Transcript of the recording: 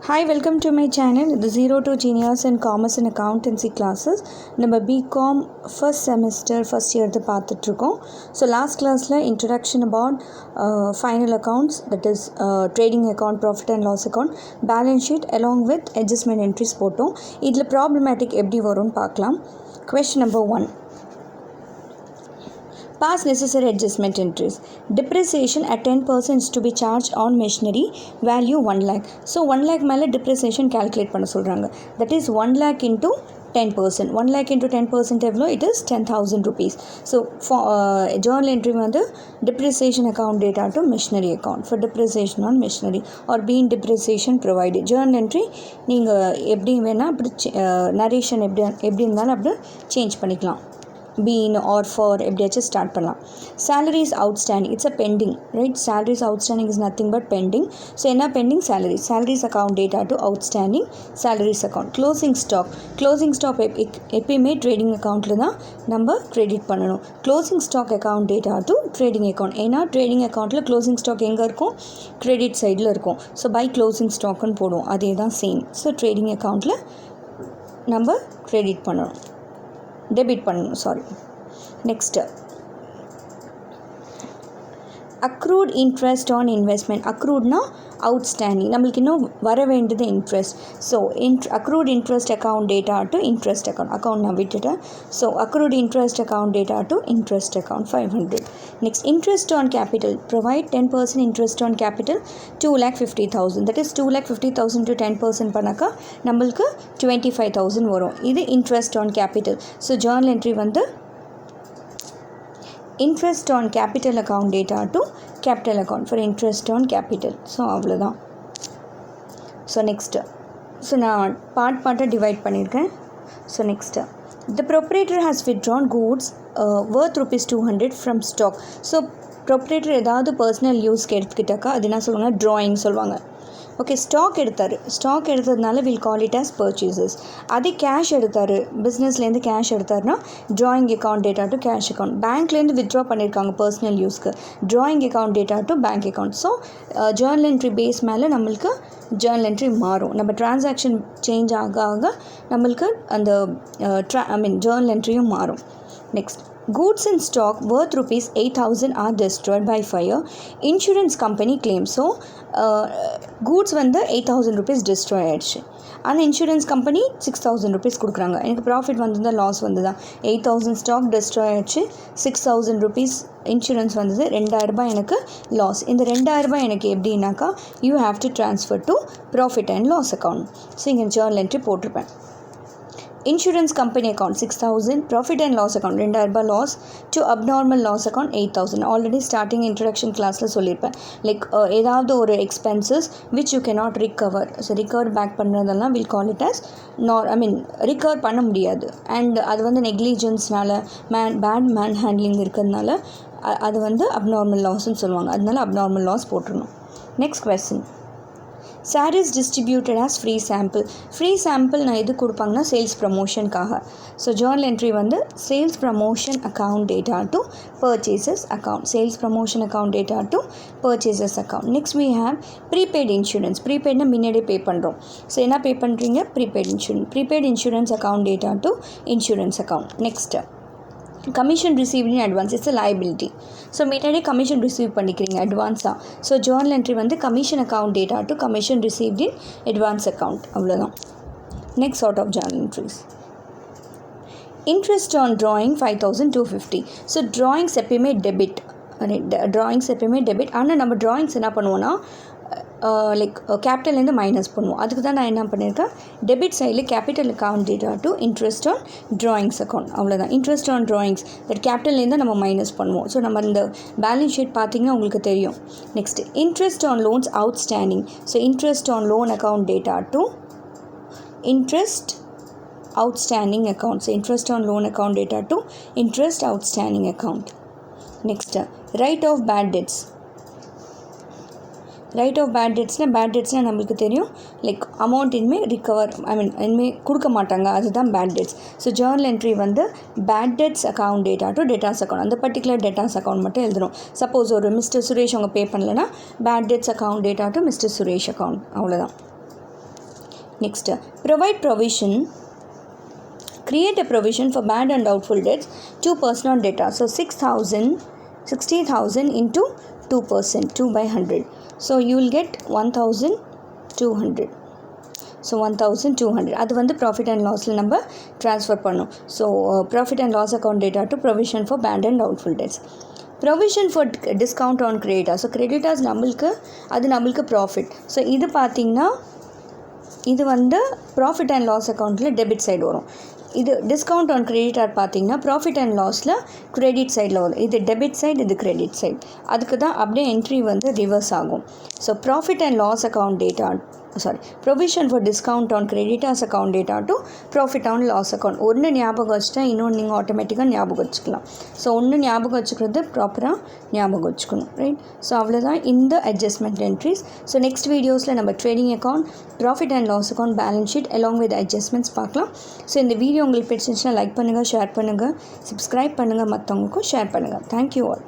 Hi, welcome to my channel. The Zero to Genius and Commerce and Accountancy classes. நம்ம BCom first semester first year பார்த்துட்ருக்கோம். So last classல introduction about final accounts, that is trading account, profit and loss account, balance sheet along with adjustment entries போட்டோம். இதில் problematic எப்படி வரும்னு பார்க்கலாம். Question number 1. Pass necessary adjustment entries. Depreciation at 10% is to be charged on machinery value 1 lakh. So 1 lakh மேலே depreciation calculate பண்ண சொல்கிறாங்க. That is 1 lakh into 10%. 1 lakh into 10% எவ்வளோ? It is 10,000 rupees. So for journal entry வந்து depreciation account data to machinery account for depreciation on machinery or being depreciation provided. Journal entry நீங்கள் எப்படி வேணால் அப்படி narration எப்படி இருந்தாலும் அப்படி சேஞ்ச் பண்ணிக்கலாம். Been or for எப்படியாச்சும் ஸ்டார்ட் பண்ணலாம். salaries outstanding, it's a pending, right? salaries outstanding is nothing but pending. So என்ன pending? salaries account data to outstanding salaries account. closing stock எப்பயுமே ட்ரேடிங் அக்கௌண்ட்டில் தான் நம்ம கிரெடிட் பண்ணணும். closing stock account data to trading account. ஏன்னா trading அக்கௌண்ட்டில் closing stock எங்கே இருக்கும்? கிரெடிட் சைடில் இருக்கும். ஸோ பை closing stockன்னு போடுவோம். அதே தான் சேம். ஸோ ட்ரேடிங் அக்கௌண்ட்டில் நம்ம கிரெடிட் பண்ணணும், டெபிட் பண்ணணும், sorry. Next accrued interest on investment. அக்ரூட்னா அவுட்ஸ்டாண்டிங், நம்மளுக்கு இன்னும் வர வேண்டியது interest. So accrued interest account data to interest account நான் விட்டுட்டேன். So accrued interest account data to interest account 500. Next interest on capital. Provide 10% interest on capital 2,50,000. That is 2,50,000 to 10% பண்ணாக்கா நம்மளுக்கு 25,000 வரும். இது interest on capital. So journal entry வந்து interest on capital account data to capital account for interest on capital. So அவ்வளோதான். So next நான் பார்ட்டாக divide பண்ணியிருக்கேன். So next the proprietor has withdrawn goods worth ₹200 from stock. So proprietor ஏதாவது personal யூஸ்க்கு எடுத்துக்கிட்டாக்கா அது என்ன சொல்லுவாங்க? ட்ராயிங் சொல்லுவாங்க. ஓகே, ஸ்டாக் எடுத்ததுனால will call it as purchases. அதே கேஷ் எடுத்தார், பிஸ்னஸ்லேருந்து கேஷ் எடுத்தார்னா drawing account data to cash account. பேங்க்லேருந்து வித்ட்ரா பண்ணியிருக்காங்க பர்சனல் யூஸ்க்கு, drawing account data to bank account. So journal entry pass மேலே நம்மளுக்கு ஜேர்னல் என்ட்ரி மாறும். நம்ம டிரான்சாக்ஷன் சேஞ்ச் ஆக நம்மளுக்கு அந்த ஜேர்னல் என்ட்ரியும் மாறும். Next goods in stock worth ₹8,000 are destroyed by fire. Insurance company claims. So goods வந்து ₹8,000 destroy ஆகிடுச்சு. ஆனால் இன்சூரன்ஸ் கம்பெனி ₹6,000 கொடுக்குறாங்க. எனக்கு ப்ராஃபிட் வந்ததா லாஸ் வந்ததா? 8,000 ஸ்டாக் டெஸ்ட்ராய் ஆகிடுச்சு, ₹6,000 இன்சூரன்ஸ் வந்தது, ₹2,000 எனக்கு லாஸ். இந்த ₹2,000 எனக்கு எப்படின்னாக்கா you have to transfer to profit and loss account. So இங்கே ஜேர்னல் என்ட்ரி போட்டிருப்பேன். Insurance company account 6,000, profit and loss account ₹2,000 loss, to abnormal loss account 8,000. Already starting introduction கிளாஸில் சொல்லியிருப்பேன். லைக் ஏதாவது ஒரு expenses which you cannot recover. So recover back பண்ணுறதெல்லாம் will call it as recover பண்ண முடியாது. And அது வந்து நெக்லிஜென்ஸ்னால பேட் மேன் ஹேண்ட்லிங் இருக்கிறதுனால அது வந்து அப்நார்மல் லாஸ்ன்னு சொல்லுவாங்க. அதனால அப்நார்மல் லாஸ் போட்டுருணும். Next question. Saris distributed as free sample. Free sample நான் எது கொடுப்பாங்கன்னா சேல்ஸ் ப்ரமோஷனுக்காக. ஸோ ஜேர்னல் என்ட்ரி வந்து sales promotion account data to purchases account. Sales promotion account data to purchases account. Next we have prepaid insurance. ப்ரீபெய்ட்னா முன்னாடியே pay பண்ணுறோம். ஸோ என்ன பே பண்ணுறீங்க? Prepaid insurance account data to insurance account. Next commission received in advance. It's a liability. So முன்னாடியே commission receive பண்ணிக்கிறீங்க அட்வான்ஸாக. So journal entry வந்து commission account data to commission received in advance account. அவ்வளோதான். Next chart of journal entries. Interest on drawing 5,250. So drawings எப்பயுமே debit. ஆனால் நம்ம drawings என்ன பண்ணுவோன்னா லைக் கேபிட்டல்லேருந்து மைனஸ் பண்ணுவோம். அதுக்கு தான் நான் என்ன பண்ணியிருக்கேன், டெபிட் சைடில் capital account data to interest on drawings account. அவ்வளோதான். இன்ட்ரெஸ்ட் ஆன் ட்ராயிங்ஸ் தட் கேபிட்டல்லேருந்து நம்ம மைனஸ் பண்ணுவோம். ஸோ நம்ம இந்த பேலன்ஸ் ஷீட் பார்த்திங்கன்னா உங்களுக்கு தெரியும். Next interest on loans outstanding. So interest on loan account data to interest outstanding account. So interest on loan account data to interest outstanding account. Next write off bad debts. Write off bad டெட்ஸ்னால் நம்மளுக்கு தெரியும், like amount இனிமேல் recover இனிமேல் கொடுக்க மாட்டாங்க, அதுதான் bad debts. So journal entry வந்து bad debts account data to debtors account. அந்த பர்டிகுலர் டேட்டாஸ் அக்கௌண்ட் மட்டும் எழுதணும். சப்போஸ் ஒரு மிஸ்டர் சுரேஷ் அவங்க பே பண்ணலைன்னா bad debts account data to mister Suresh account. அவ்வளோதான். Next, provide provision. Create a provision for bad and doubtful debts to personal data. So 60,000 into 2%, 2 by 100. So you will get 1,200. So 1,200. அது வந்து profit and லாஸில் நம்ம transfer பண்ணோம். So profit and loss account data to provision for bad and doubtful debts. Provision for discount on creditor. So creditors நம்மளுக்கு profit. So இது பார்த்திங்கன்னா இது வந்து profit and loss அக்கௌண்ட்டில் டெபிட் சைடு வரும். இது டிஸ்கவுண்ட் ஆன் கிரெடிட்டார் பார்த்திங்கன்னா ப்ராஃபிட் அண்ட் லாஸில் கிரெடிட் சைடில் வரும். இது டெபிட் சைடு, இது கிரெடிட் சைடு. அதுக்கு தான் அப்படியே என்ட்ரி வந்து ரிவர்ஸ் ஆகும். So profit and loss account data provision for discount on creditors account data to profit on loss account. ஒன்று ஞாபகம் வச்சுட்டா இன்னொன்று நீங்கள் ஆட்டோமேட்டிக்காக ஞாபகம் வச்சுக்கலாம். ஸோ ஒன்று ஞாபகம் வச்சுக்கிறது ப்ராப்பராக ஞாபகம் வச்சுக்கணும், ரைட்? ஸோ அவ்வளோதான் இந்த அட்ஜஸ்ட்மெண்ட் என்ட்ரிஸ். ஸோ நெக்ஸ்ட் வீடியோஸில் நம்ம trading account, profit and loss account, balance sheet along with adjustments பார்க்கலாம். ஸோ இந்த வீடியோ உங்களுக்கு பிடிச்சிருந்துச்சுன்னா லைக் பண்ணுங்கள், ஷேர் பண்ணுங்கள், சப்ஸ்கிரைப் பண்ணுங்கள், மற்றவங்களுக்கும் ஷேர் பண்ணுங்கள். Thank you all.